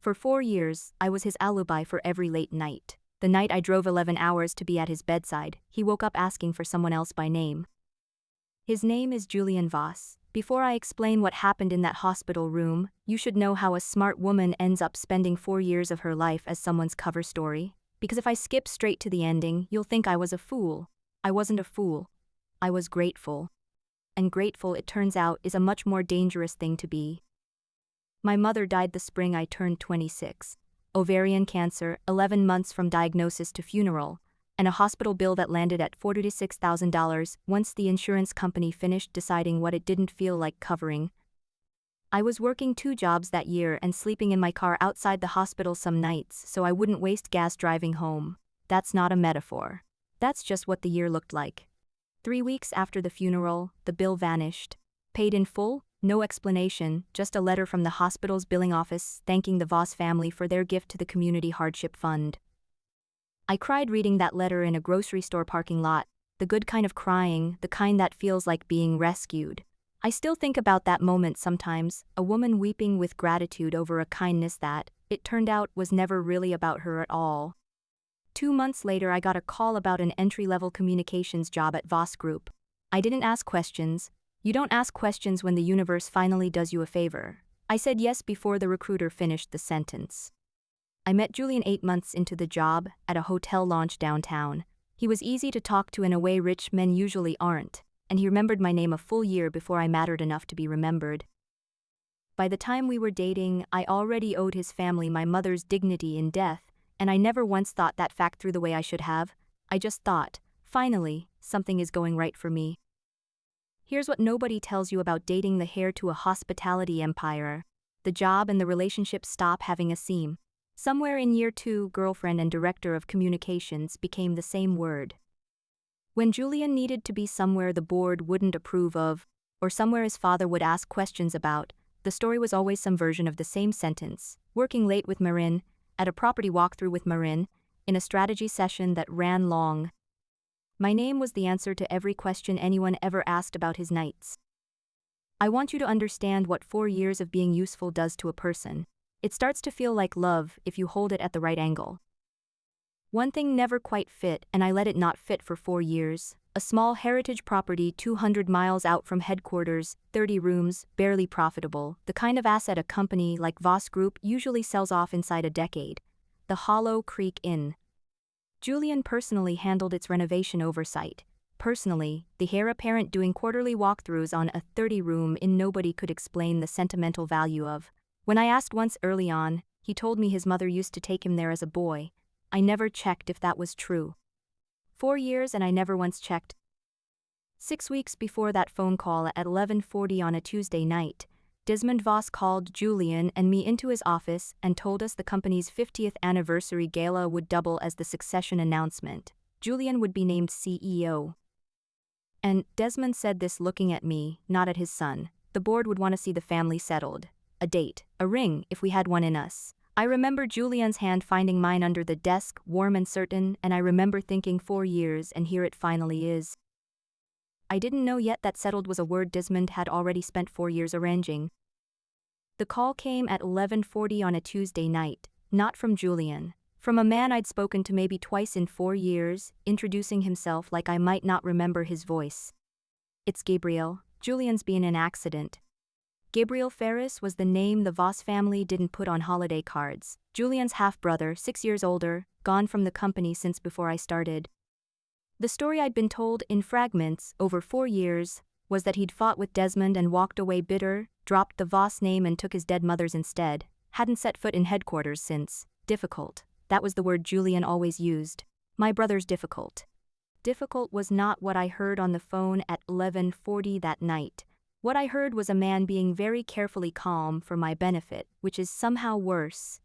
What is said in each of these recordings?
For 4 years, I was his alibi for every late night. The night I drove 11 hours to be at his bedside, he woke up asking for someone else by name. His name is Julian Voss. Before I explain what happened in that hospital room, you should know how a smart woman ends up spending 4 years of her life as someone's cover story. Because if I skip straight to the ending, you'll think I was a fool. I wasn't a fool. I was grateful. And grateful, it turns out, is a much more dangerous thing to be. My mother died the spring I turned 26. Ovarian cancer, 11 months from diagnosis to funeral, and a hospital bill that landed at $46,000 once the insurance company finished deciding what it didn't feel like covering. I was working 2 jobs that year and sleeping in my car outside the hospital some nights so I wouldn't waste gas driving home. That's not a metaphor. That's just what the year looked like. 3 weeks after the funeral, the bill vanished. Paid in full? No explanation, just a letter from the hospital's billing office thanking the Voss family for their gift to the Community Hardship Fund. I cried reading that letter in a grocery store parking lot, the good kind of crying, the kind that feels like being rescued. I still think about that moment sometimes, a woman weeping with gratitude over a kindness that, it turned out, was never really about her at all. 2 months later, I got a call about an entry-level communications job at Voss Group. I didn't ask questions. You don't ask questions when the universe finally does you a favor. I said yes before the recruiter finished the sentence. I met Julian 8 months into the job, at a hotel lounge downtown. He was easy to talk to in a way rich men usually aren't, and he remembered my name a full year before I mattered enough to be remembered. By the time we were dating, I already owed his family my mother's dignity in death, and I never once thought that fact through the way I should have. I just thought, finally, something is going right for me. Here's what nobody tells you about dating the heir to a hospitality empire. The job and the relationship stop having a seam. Somewhere in year 2, girlfriend and director of communications became the same word. When Julian needed to be somewhere the board wouldn't approve of, or somewhere his father would ask questions about, the story was always some version of the same sentence. Working late with Marin, at a property walkthrough with Marin, in a strategy session that ran long. My name was the answer to every question anyone ever asked about his nights. I want you to understand what 4 years of being useful does to a person. It starts to feel like love if you hold it at the right angle. One thing never quite fit, and I let it not fit for 4 years. A small heritage property 200 miles out from headquarters, 30 rooms, barely profitable, the kind of asset a company like Voss Group usually sells off inside a decade. The Hollow Creek Inn. Julian personally handled its renovation oversight. Personally, the heir apparent doing quarterly walkthroughs on a 30-room inn nobody could explain the sentimental value of. When I asked once early on, he told me his mother used to take him there as a boy. I never checked if that was true. 4 years and I never once checked. 6 weeks before that phone call at 11:40 on a Tuesday night, Desmond Voss called Julian and me into his office and told us the company's 50th anniversary gala would double as the succession announcement. Julian would be named CEO. And Desmond said this looking at me, not at his son. The board would want to see the family settled. A date, a ring, if we had one in us. I remember Julian's hand finding mine under the desk, warm and certain, and I remember thinking 4 years and here it finally is. I didn't know yet that settled was a word Desmond had already spent 4 years arranging. The call came at 11:40 on a Tuesday night, not from Julian, from a man I'd spoken to maybe twice in 4 years, introducing himself like I might not remember his voice. It's Gabriel. Julian's been in an accident. Gabriel Ferris was the name the Voss family didn't put on holiday cards. Julian's half-brother, 6 years older, gone from the company since before I started. The story I'd been told in fragments over 4 years was that he'd fought with Desmond and walked away bitter, dropped the Voss name and took his dead mother's instead, hadn't set foot in headquarters since. Difficult. That was the word Julian always used. My brother's difficult. Difficult was not what I heard on the phone at 11:40 that night. What I heard was a man being very carefully calm for my benefit, which is somehow worse.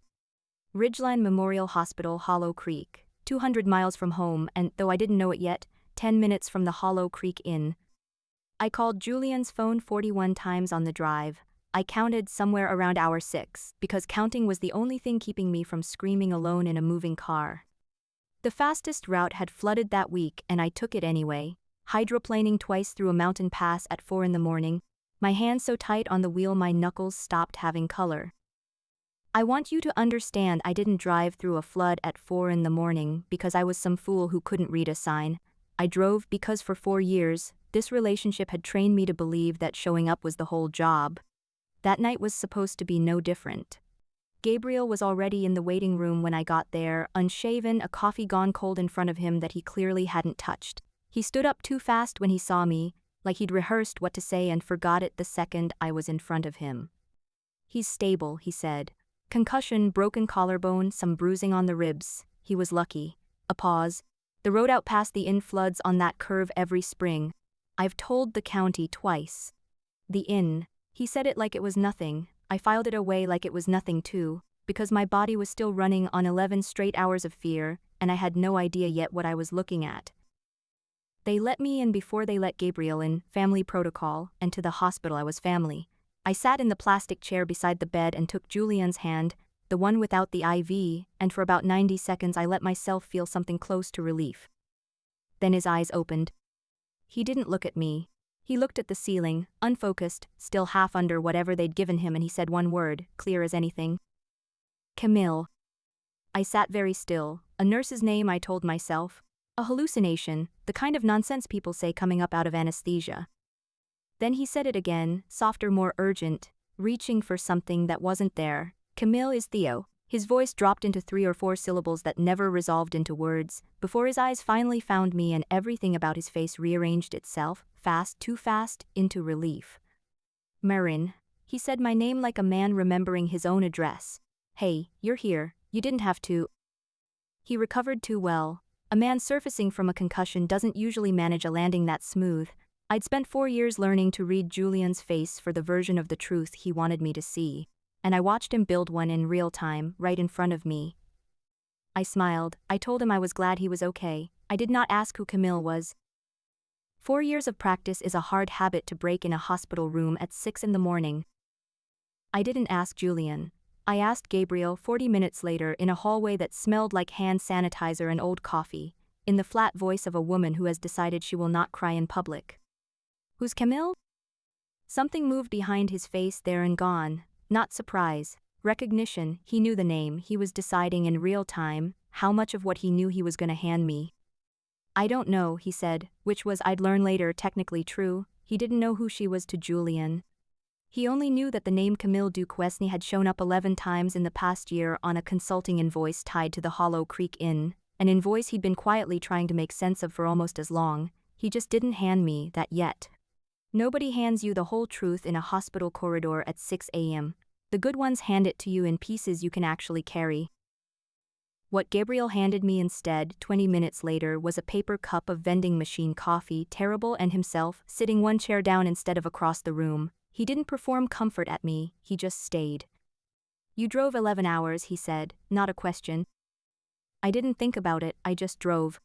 Ridgeline Memorial Hospital, Hollow Creek. 200 miles from home, and though I didn't know it yet, 10 minutes from the Hollow Creek Inn. I called Julian's phone 41 times on the drive. I counted somewhere around hour 6, because counting was the only thing keeping me from screaming alone in a moving car. The fastest route had flooded that week, and I took it anyway, hydroplaning twice through a mountain pass at 4 in the morning, my hands so tight on the wheel my knuckles stopped having color. I want you to understand I didn't drive through a flood at 4 in the morning because I was some fool who couldn't read a sign. I drove because for 4 years, this relationship had trained me to believe that showing up was the whole job. That night was supposed to be no different. Gabriel was already in the waiting room when I got there, unshaven, a coffee gone cold in front of him that he clearly hadn't touched. He stood up too fast when he saw me, like he'd rehearsed what to say and forgot it the second I was in front of him. "He's stable," he said. "Concussion, broken collarbone, some bruising on the ribs. He was lucky." A pause. "The road out past the inn floods on that curve every spring. I've told the county twice." The inn. He said it like it was nothing. I filed it away like it was nothing too, because my body was still running on 11 straight hours of fear, and I had no idea yet what I was looking at. They let me in before they let Gabriel in, family protocol, and to the hospital I was family. I sat in the plastic chair beside the bed and took Julian's hand, the one without the IV, and for about 90 seconds I let myself feel something close to relief. Then his eyes opened. He didn't look at me. He looked at the ceiling, unfocused, still half under whatever they'd given him, and he said one word, clear as anything. "Camille." I sat very still. A nurse's name, I told myself. A hallucination, the kind of nonsense people say coming up out of anesthesia. Then he said it again, softer, more urgent, reaching for something that wasn't there. "Camille is Theo." His voice dropped into 3 or 4 syllables that never resolved into words, before his eyes finally found me and everything about his face rearranged itself, fast, too fast, into relief. "Marin." He said my name like a man remembering his own address. "Hey, you're here, you didn't have to." He recovered too well. A man surfacing from a concussion doesn't usually manage a landing that smooth. I'd spent 4 years learning to read Julian's face for the version of the truth he wanted me to see, and I watched him build one in real time, right in front of me. I smiled. I told him I was glad he was okay. I did not ask who Camille was. 4 years of practice is a hard habit to break in a hospital room at 6 in the morning. I didn't ask Julian. I asked Gabriel 40 minutes later in a hallway that smelled like hand sanitizer and old coffee, in the flat voice of a woman who has decided she will not cry in public. "Who's Camille?" Something moved behind his face there and gone. Not surprise. Recognition. He knew the name. He was deciding in real time how much of what he knew he was going to hand me. "I don't know," he said, which was, I'd learn later, technically true. He didn't know who she was to Julian. He only knew that the name Camille Duquesne had shown up 11 times in the past year on a consulting invoice tied to the Hollow Creek Inn, an invoice he'd been quietly trying to make sense of for almost as long. He just didn't hand me that yet. Nobody hands you the whole truth in a hospital corridor at 6 a.m. The good ones hand it to you in pieces you can actually carry. What Gabriel handed me instead, 20 minutes later, was a paper cup of vending machine coffee, terrible, and himself, sitting one chair down instead of across the room. He didn't perform comfort at me, he just stayed. "You drove 11 hours, he said, not a question. I didn't think about it, I just drove.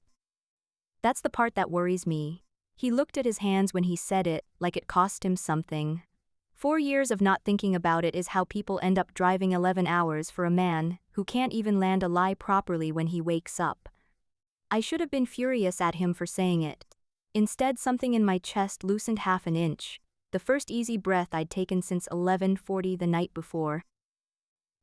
That's the part that worries me." He looked at his hands when he said it, like it cost him something. 4 years of not thinking about it is how people end up driving 11 hours for a man who can't even land a lie properly when he wakes up. I should have been furious at him for saying it. Instead, something in my chest loosened half an inch, the first easy breath I'd taken since 11:40 the night before.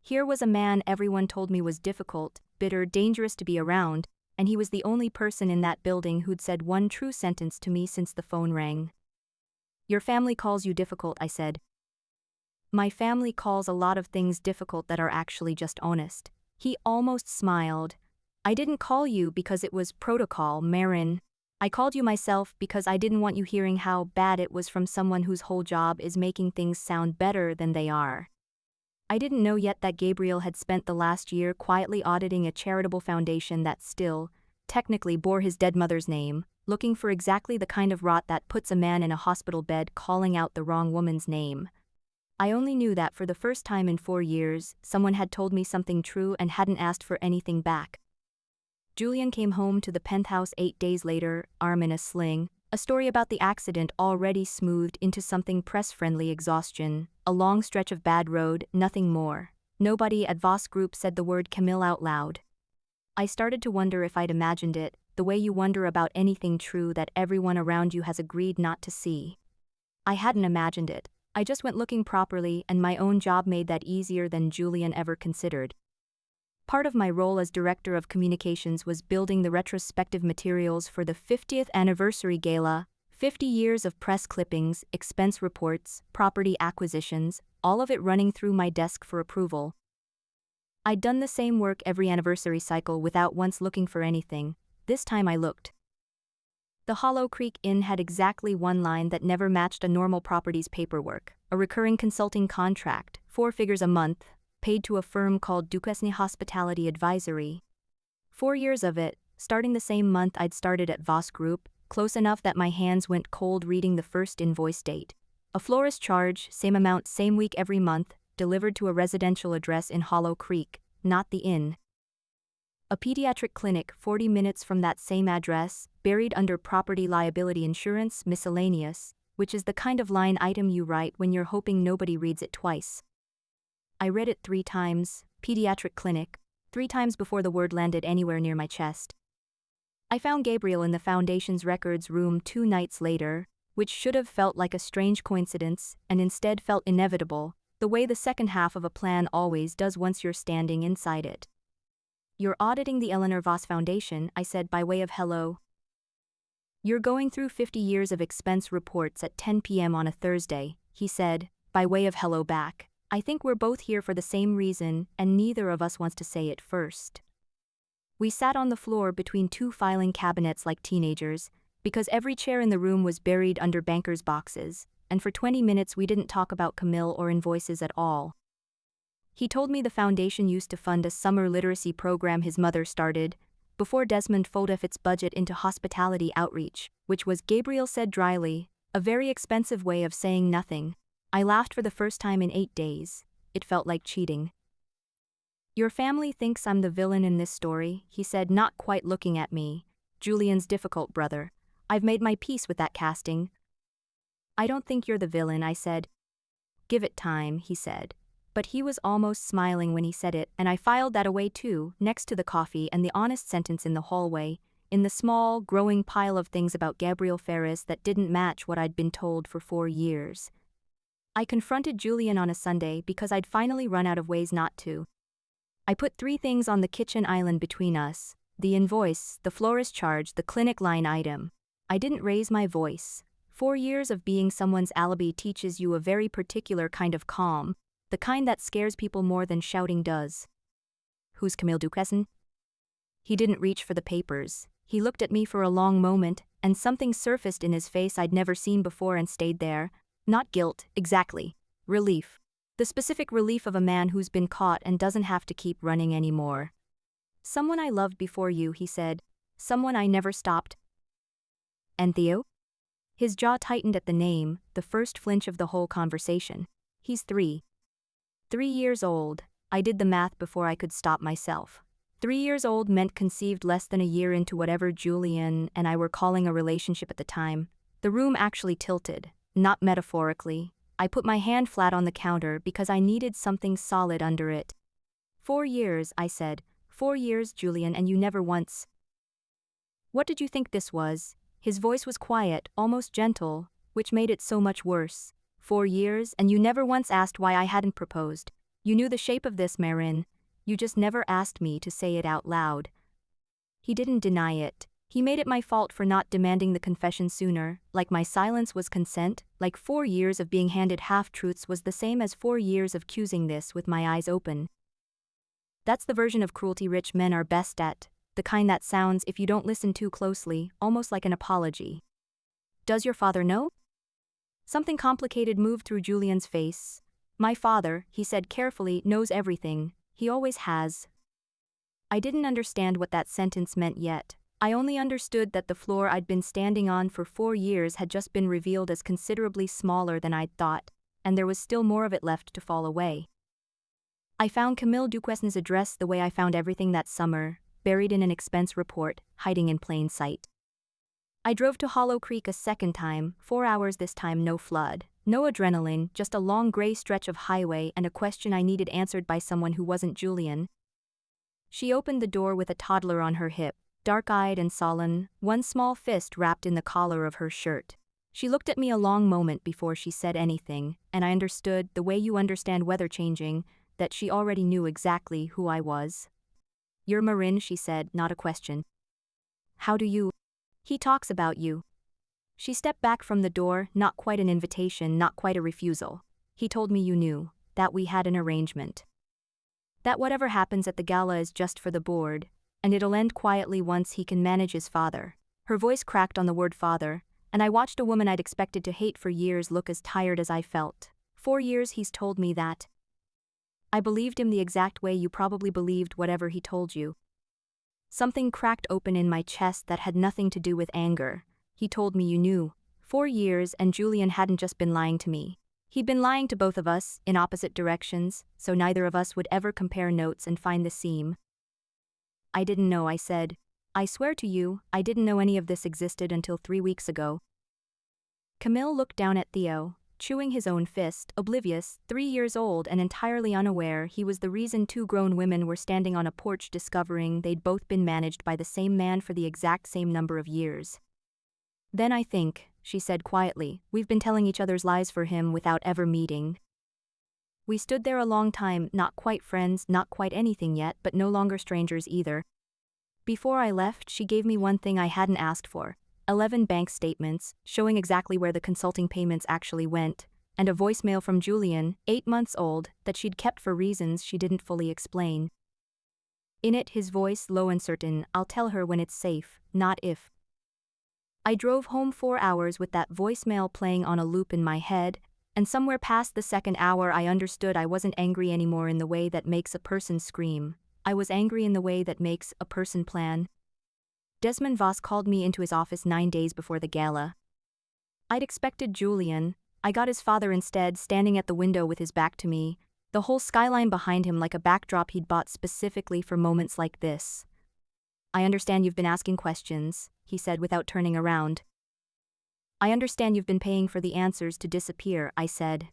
Here was a man everyone told me was difficult, bitter, dangerous to be around, and he was the only person in that building who'd said one true sentence to me since the phone rang. "Your family calls you difficult," I said. "My family calls a lot of things difficult that are actually just honest." He almost smiled. "I didn't call you because it was protocol, Marin. I called you myself because I didn't want you hearing how bad it was from someone whose whole job is making things sound better than they are." I didn't know yet that Gabriel had spent the last year quietly auditing a charitable foundation that still, technically, bore his dead mother's name, looking for exactly the kind of rot that puts a man in a hospital bed calling out the wrong woman's name. I only knew that for the first time in 4 years, someone had told me something true and hadn't asked for anything back. Julian came home to the penthouse 8 days later, arm in a sling, a story about the accident already smoothed into something press-friendly exhaustion, a long stretch of bad road, nothing more. Nobody at Voss Group said the word Camille out loud. I started to wonder if I'd imagined it, the way you wonder about anything true that everyone around you has agreed not to see. I hadn't imagined it. I just went looking properly, and my own job made that easier than Julian ever considered. Part of my role as director of communications was building the retrospective materials for the 50th anniversary gala, 50 years of press clippings, expense reports, property acquisitions, all of it running through my desk for approval. I'd done the same work every anniversary cycle without once looking for anything. This time I looked. The Hollow Creek Inn had exactly one line that never matched a normal property's paperwork: a recurring consulting contract, 4 figures a month, paid to a firm called Duquesne Hospitality Advisory. 4 years of it, starting the same month I'd started at Voss Group, close enough that my hands went cold reading the first invoice date. A florist charge, same amount, same week every month, delivered to a residential address in Hollow Creek, not the inn. A pediatric clinic 40 minutes from that same address, buried under property liability insurance miscellaneous, which is the kind of line item you write when you're hoping nobody reads it twice. I read it 3 times, pediatric clinic, 3 times before the word landed anywhere near my chest. I found Gabriel in the Foundation's records room 2 nights later, which should have felt like a strange coincidence and instead felt inevitable, the way the second half of a plan always does once you're standing inside it. "You're auditing the Eleanor Voss Foundation," I said by way of hello. "You're going through 50 years of expense reports at 10 p.m. on a Thursday," he said, by way of hello back. "I think we're both here for the same reason, and neither of us wants to say it first." We sat on the floor between 2 filing cabinets like teenagers, because every chair in the room was buried under bankers' boxes, and for 20 minutes we didn't talk about Camille or invoices at all. He told me the foundation used to fund a summer literacy program his mother started, before Desmond folded its budget into hospitality outreach, which was, Gabriel said dryly, a very expensive way of saying nothing. I laughed for the first time in 8 days. It felt like cheating. "Your family thinks I'm the villain in this story," he said, not quite looking at me. "Julian's difficult brother. I've made my peace with that casting." "I don't think you're the villain," I said. "Give it time," he said. But he was almost smiling when he said it, and I filed that away too, next to the coffee and the honest sentence in the hallway, in the small, growing pile of things about Gabriel Ferris that didn't match what I'd been told for 4 years. I confronted Julian on a Sunday because I'd finally run out of ways not to. I put 3 things on the kitchen island between us: the invoice, the florist charge, the clinic line item. I didn't raise my voice. 4 years of being someone's alibi teaches you a very particular kind of calm, the kind that scares people more than shouting does. "Who's Camille Duquesne?" He didn't reach for the papers. He looked at me for a long moment, and something surfaced in his face I'd never seen before and stayed there. Not guilt, exactly. Relief. The specific relief of a man who's been caught and doesn't have to keep running anymore. "Someone I loved before you," he said. "Someone I never stopped." "And Theo?" His jaw tightened at the name, the first flinch of the whole conversation. "He's 3. 3 years old." I did the math before I could stop myself. 3 years old meant conceived less than a year into whatever Julian and I were calling a relationship at the time. The room actually tilted, not metaphorically. I put my hand flat on the counter because I needed something solid under it. 4 years, I said. 4 years, Julian, and you never once. What did you think this was? His voice was quiet, almost gentle, which made it so much worse. 4 years, and you never once asked why I hadn't proposed. You knew the shape of this, Marin. You just never asked me to say it out loud. He didn't deny it. He made it my fault for not demanding the confession sooner, like my silence was consent, like 4 years of being handed half-truths was the same as 4 years of accusing this with my eyes open. That's the version of cruelty rich men are best at, the kind that sounds, if you don't listen too closely, almost like an apology. "Does your father know?" Something complicated moved through Julian's face. "My father," he said carefully, "knows everything. He always has." I didn't understand what that sentence meant yet. I only understood that the floor I'd been standing on for 4 years had just been revealed as considerably smaller than I'd thought, and there was still more of it left to fall away. I found Camille Duquesne's address the way I found everything that summer, buried in an expense report, hiding in plain sight. I drove to Hollow Creek a second time, 4 hours this time, no flood, no adrenaline, just a long gray stretch of highway and a question I needed answered by someone who wasn't Julian. She opened the door with a toddler on her hip, dark-eyed and sullen, one small fist wrapped in the collar of her shirt. She looked at me a long moment before she said anything, and I understood, the way you understand weather changing, that she already knew exactly who I was. "You're Marin," she said, not a question. "How do you?" "He talks about you." She stepped back from the door, not quite an invitation, not quite a refusal. "He told me you knew, that we had an arrangement. That whatever happens at the gala is just for the board, and it'll end quietly once he can manage his father." Her voice cracked on the word father, and I watched a woman I'd expected to hate for years look as tired as I felt. 4 years he's told me that. I believed him the exact way you probably believed whatever he told you. Something cracked open in my chest that had nothing to do with anger. He told me you knew. 4 years, and Julian hadn't just been lying to me. He'd been lying to both of us, in opposite directions, so neither of us would ever compare notes and find the seam. "I didn't know," I said. "I swear to you, I didn't know any of this existed until 3 weeks ago." Camille looked down at Theo, chewing his own fist, oblivious, 3 years old and entirely unaware he was the reason 2 grown women were standing on a porch discovering they'd both been managed by the same man for the exact same number of years. "Then I think," she said quietly, "we've been telling each other's lies for him without ever meeting." We stood there a long time, not quite friends, not quite anything yet, but no longer strangers either. Before I left, she gave me one thing I hadn't asked for: 11 bank statements, showing exactly where the consulting payments actually went, and a voicemail from Julian, 8 months old, that she'd kept for reasons she didn't fully explain. In it, his voice low and certain, "I'll tell her when it's safe, not if." I drove home 4 hours with that voicemail playing on a loop in my head, and somewhere past the second hour I understood I wasn't angry anymore in the way that makes a person scream. I was angry in the way that makes a person plan. Desmond Voss called me into his office 9 days before the gala. I'd expected Julian. I got his father instead, standing at the window with his back to me, the whole skyline behind him like a backdrop he'd bought specifically for moments like this. "I understand you've been asking questions," he said without turning around. "I understand you've been paying for the answers to disappear," I said.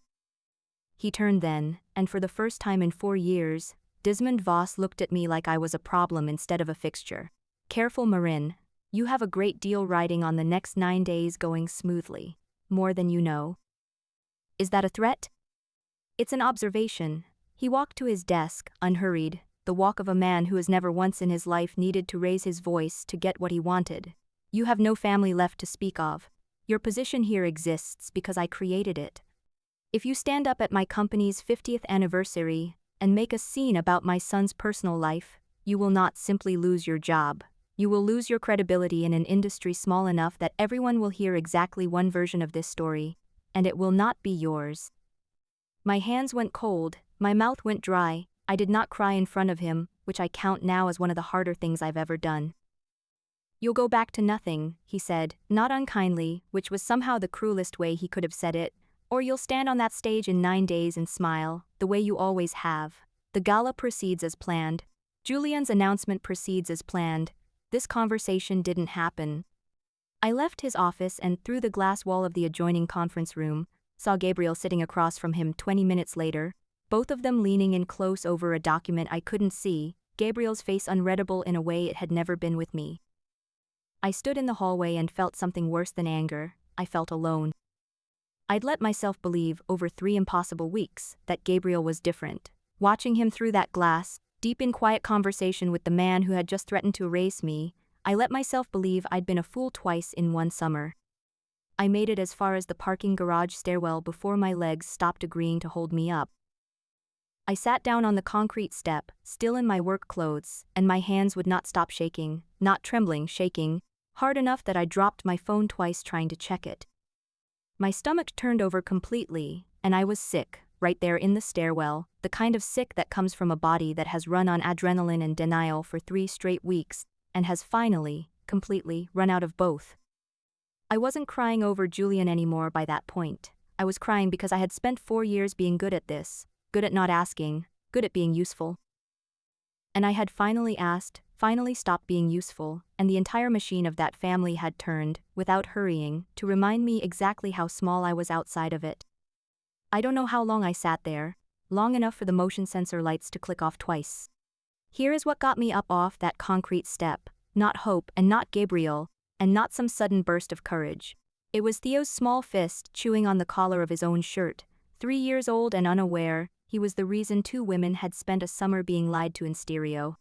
He turned then, and for the first time in 4 years, Desmond Voss looked at me like I was a problem instead of a fixture. "Careful, Marin. You have a great deal riding on the next 9 days going smoothly. More than you know." "Is that a threat?" "It's an observation." He walked to his desk, unhurried, the walk of a man who has never once in his life needed to raise his voice to get what he wanted. "You have no family left to speak of. Your position here exists because I created it. If you stand up at my company's 50th anniversary and make a scene about my son's personal life, you will not simply lose your job. You will lose your credibility in an industry small enough that everyone will hear exactly one version of this story, and it will not be yours." My hands went cold, my mouth went dry. I did not cry in front of him, which I count now as one of the harder things I've ever done. "You'll go back to nothing," he said, not unkindly, which was somehow the cruelest way he could have said it, "or you'll stand on that stage in 9 days and smile, the way you always have. The gala proceeds as planned. Julian's announcement proceeds as planned. This conversation didn't happen." I left his office and, through the glass wall of the adjoining conference room, saw Gabriel sitting across from him 20 minutes later, both of them leaning in close over a document I couldn't see, Gabriel's face unreadable in a way it had never been with me. I stood in the hallway and felt something worse than anger. I felt alone. I'd let myself believe, over 3 impossible weeks, that Gabriel was different. Watching him through that glass, deep in quiet conversation with the man who had just threatened to erase me, I let myself believe I'd been a fool twice in one summer. I made it as far as the parking garage stairwell before my legs stopped agreeing to hold me up. I sat down on the concrete step, still in my work clothes, and my hands would not stop shaking, not trembling, shaking, hard enough that I dropped my phone twice trying to check it. My stomach turned over completely, and I was sick, right there in the stairwell, the kind of sick that comes from a body that has run on adrenaline and denial for 3 straight weeks, and has finally, completely, run out of both. I wasn't crying over Julian anymore by that point. I was crying because I had spent 4 years being good at this, good at not asking, good at being useful. And I had finally asked, finally stopped being useful, and the entire machine of that family had turned, without hurrying, to remind me exactly how small I was outside of it. I don't know how long I sat there, long enough for the motion sensor lights to click off twice. Here is what got me up off that concrete step, not hope and not Gabriel, and not some sudden burst of courage. It was Theo's small fist chewing on the collar of his own shirt. 3 years old and unaware, he was the reason 2 women had spent a summer being lied to in stereo.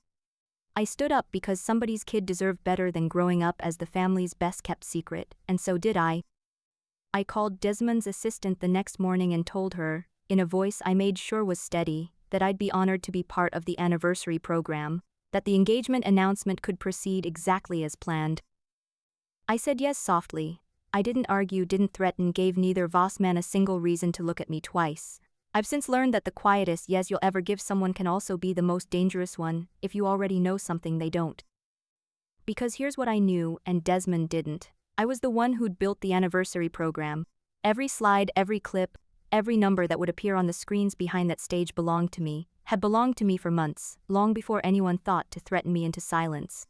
I stood up because somebody's kid deserved better than growing up as the family's best-kept secret, and so did I. I called Desmond's assistant the next morning and told her, in a voice I made sure was steady, that I'd be honored to be part of the anniversary program, that the engagement announcement could proceed exactly as planned. I said yes softly. I didn't argue, didn't threaten, gave neither Voss man a single reason to look at me twice. I've since learned that the quietest yes you'll ever give someone can also be the most dangerous one, if you already know something they don't. Because here's what I knew, and Desmond didn't. I was the one who'd built the anniversary program. Every slide, every clip, every number that would appear on the screens behind that stage belonged to me, had belonged to me for months, long before anyone thought to threaten me into silence.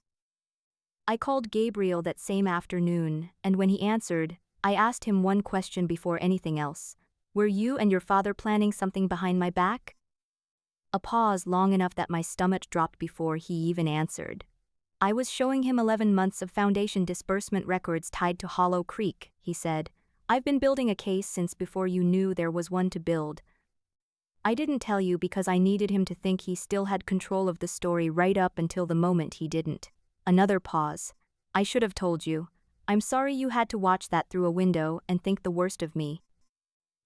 I called Gabriel that same afternoon, and when he answered, I asked him one question before anything else. Were you and your father planning something behind my back? A pause long enough that my stomach dropped before he even answered. I was showing him 11 months of foundation disbursement records tied to Hollow Creek, he said. I've been building a case since before you knew there was one to build. I didn't tell you because I needed him to think he still had control of the story right up until the moment he didn't. Another pause. I should have told you. I'm sorry you had to watch that through a window and think the worst of me.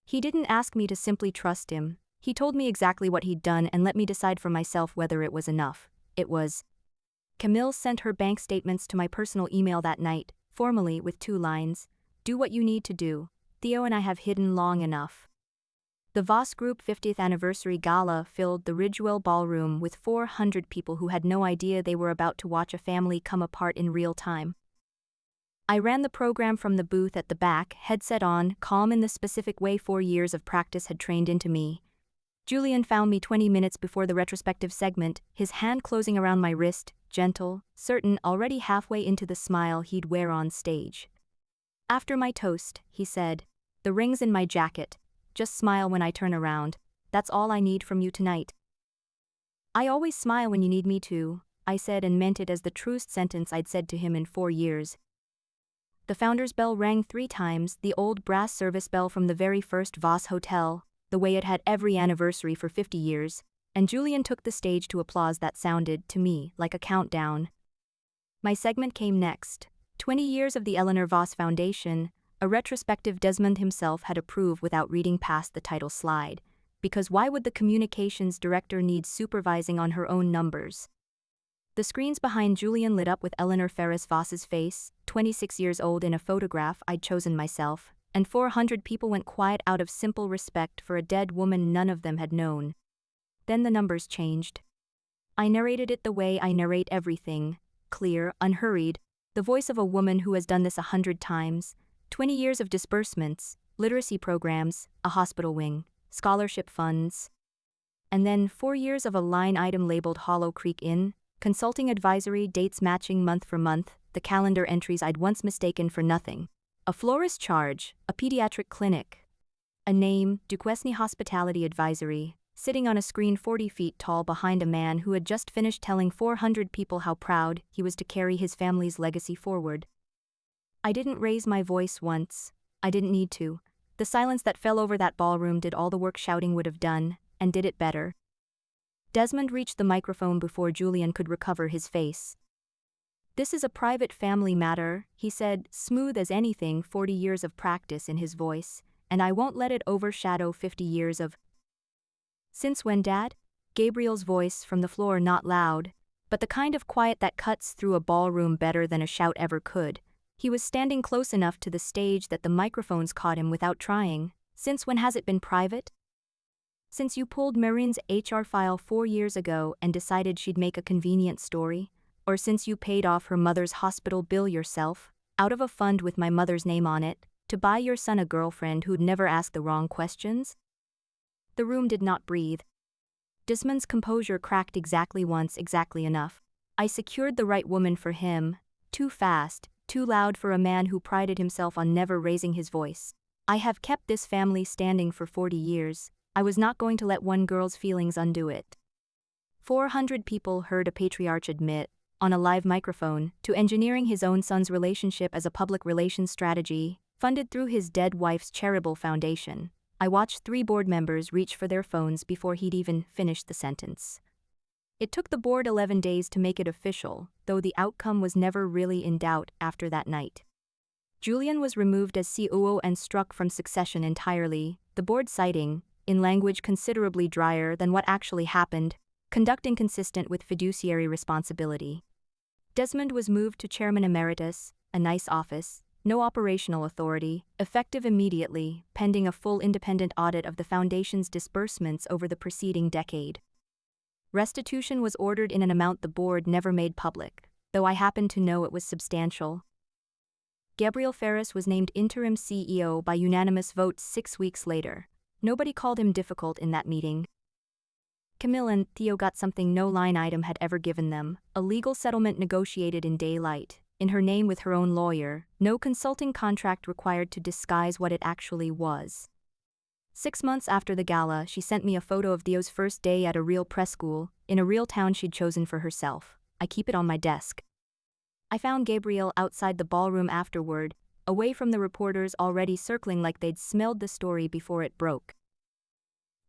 He didn't ask me to simply trust him. He told me exactly what he'd done and let me decide for myself whether it was enough. It was. Camille sent her bank statements to my personal email that night, formally with 2 lines. Do what you need to do. Theo and I have hidden long enough. The Voss Group 50th anniversary gala filled the Ridgewell ballroom with 400 people who had no idea they were about to watch a family come apart in real time. I ran the program from the booth at the back, headset on, calm in the specific way 4 years of practice had trained into me. Julian found me 20 minutes before the retrospective segment, his hand closing around my wrist, gentle, certain, already halfway into the smile he'd wear on stage. After my toast, he said, the ring's in my jacket. Just smile when I turn around. That's all I need from you tonight. I always smile when you need me to, I said, and meant it as the truest sentence I'd said to him in 4 years. The founder's bell rang 3 times, the old brass service bell from the very first Voss Hotel, the way it had every anniversary for 50 years, and Julian took the stage to applause that sounded, to me, like a countdown. My segment came next. 20 years of the Eleanor Voss Foundation, a retrospective Desmond himself had approved without reading past the title slide, because why would the communications director need supervising on her own numbers? The screens behind Julian lit up with Eleanor Ferris Voss's face, 26 years old, in a photograph I'd chosen myself, and 400 people went quiet out of simple respect for a dead woman none of them had known. Then the numbers changed. I narrated it the way I narrate everything, clear, unhurried, the voice of a woman who has done this 100 times, 20 years of disbursements, literacy programs, a hospital wing, scholarship funds. And then 4 years of a line item labeled Hollow Creek Inn, consulting advisory, dates matching month for month, the calendar entries I'd once mistaken for nothing. A florist charge, a pediatric clinic. A name, Duquesne Hospitality Advisory, sitting on a screen 40 feet tall behind a man who had just finished telling 400 people how proud he was to carry his family's legacy forward. I didn't raise my voice once. I didn't need to. The silence that fell over that ballroom did all the work shouting would have done, and did it better. Desmond reached the microphone before Julian could recover his face. This is a private family matter, he said, smooth as anything, 40 years of practice in his voice, and I won't let it overshadow 50 years of. Since when, Dad? Gabriel's voice from the floor, not loud, but the kind of quiet that cuts through a ballroom better than a shout ever could. He was standing close enough to the stage that the microphones caught him without trying. Since when has it been private? Since you pulled Marin's HR file 4 years ago and decided she'd make a convenient story? Or since you paid off her mother's hospital bill yourself, out of a fund with my mother's name on it, to buy your son a girlfriend who'd never ask the wrong questions? The room did not breathe. Desmond's composure cracked exactly once, exactly enough. I secured the right woman for him, too fast, too loud for a man who prided himself on never raising his voice. I have kept this family standing for 40 years. I was not going to let one girl's feelings undo it. 400 people heard a patriarch admit, on a live microphone, to engineering his own son's relationship as a public relations strategy. funded through his dead wife's charitable foundation. I watched 3 board members reach for their phones before he'd even finished the sentence. It took the board 11 days to make it official, though the outcome was never really in doubt after that night. Julian was removed as COO and struck from succession entirely, the board citing, in language considerably drier than what actually happened, conduct inconsistent with fiduciary responsibility. Desmond was moved to Chairman Emeritus, a nice office, no operational authority, effective immediately, pending a full independent audit of the Foundation's disbursements over the preceding decade. Restitution was ordered in an amount the board never made public, though I happen to know it was substantial. Gabriel Ferris was named interim CEO by unanimous vote 6 weeks later. Nobody called him difficult in that meeting. Camille and Theo got something no line item had ever given them, a legal settlement negotiated in daylight, in her name with her own lawyer, no consulting contract required to disguise what it actually was. 6 months after the gala, she sent me a photo of Theo's first day at a real press school, in a real town she'd chosen for herself. I keep it on my desk. I found Gabriel outside the ballroom afterward, away from the reporters already circling like they'd smelled the story before it broke.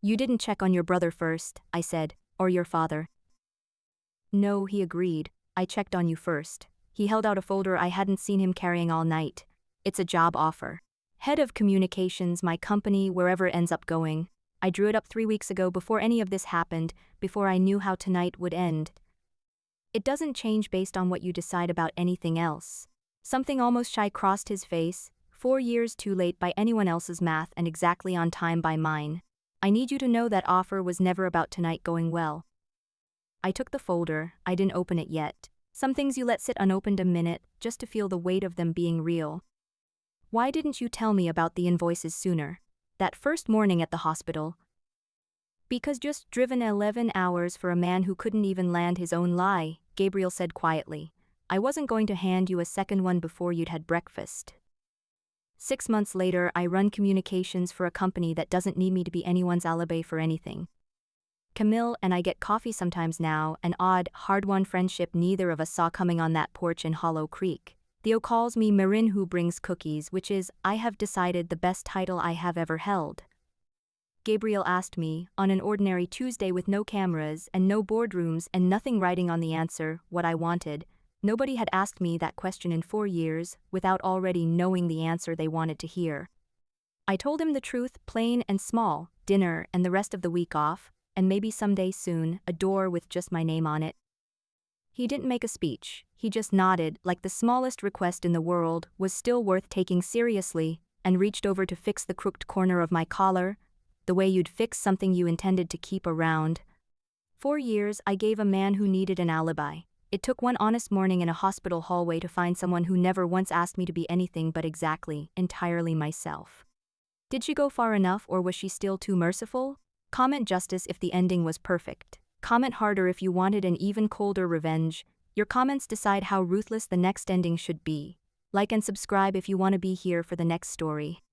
"You didn't check on your brother first," I said, "or your father." "No," he agreed, "I checked on you first." He held out a folder I hadn't seen him carrying all night. "It's a job offer. Head of communications, my company, wherever it ends up going. I drew it up 3 weeks ago before any of this happened, before I knew how tonight would end. It doesn't change based on what you decide about anything else." Something almost shy crossed his face, 4 years too late by anyone else's math and exactly on time by mine. "I need you to know that offer was never about tonight going well." I took the folder, I didn't open it yet. Some things you let sit unopened a minute, just to feel the weight of them being real. "Why didn't you tell me about the invoices sooner? That first morning at the hospital?" "Because just driven 11 hours for a man who couldn't even land his own lie," Gabriel said quietly. "I wasn't going to hand you a second one before you'd had breakfast." 6 months later, I run communications for a company that doesn't need me to be anyone's alibi for anything. Camille and I get coffee sometimes now, an odd, hard-won friendship neither of us saw coming on that porch in Hollow Creek. Theo calls me Marin who brings cookies, which is, I have decided, the best title I have ever held. Gabriel asked me, on an ordinary Tuesday with no cameras and no boardrooms and nothing writing on the answer, what I wanted. Nobody had asked me that question in 4 years, without already knowing the answer they wanted to hear. I told him the truth, plain and small, dinner and the rest of the week off, and maybe someday soon, a door with just my name on it. He didn't make a speech, he just nodded like the smallest request in the world was still worth taking seriously, and reached over to fix the crooked corner of my collar, the way you'd fix something you intended to keep around. 4 years I gave a man who needed an alibi. It took one honest morning in a hospital hallway to find someone who never once asked me to be anything but exactly, entirely myself. Did she go far enough, or was she still too merciful? Comment justice if the ending was perfect. Comment harder if you wanted an even colder revenge. Your comments decide how ruthless the next ending should be. Like and subscribe if you want to be here for the next story.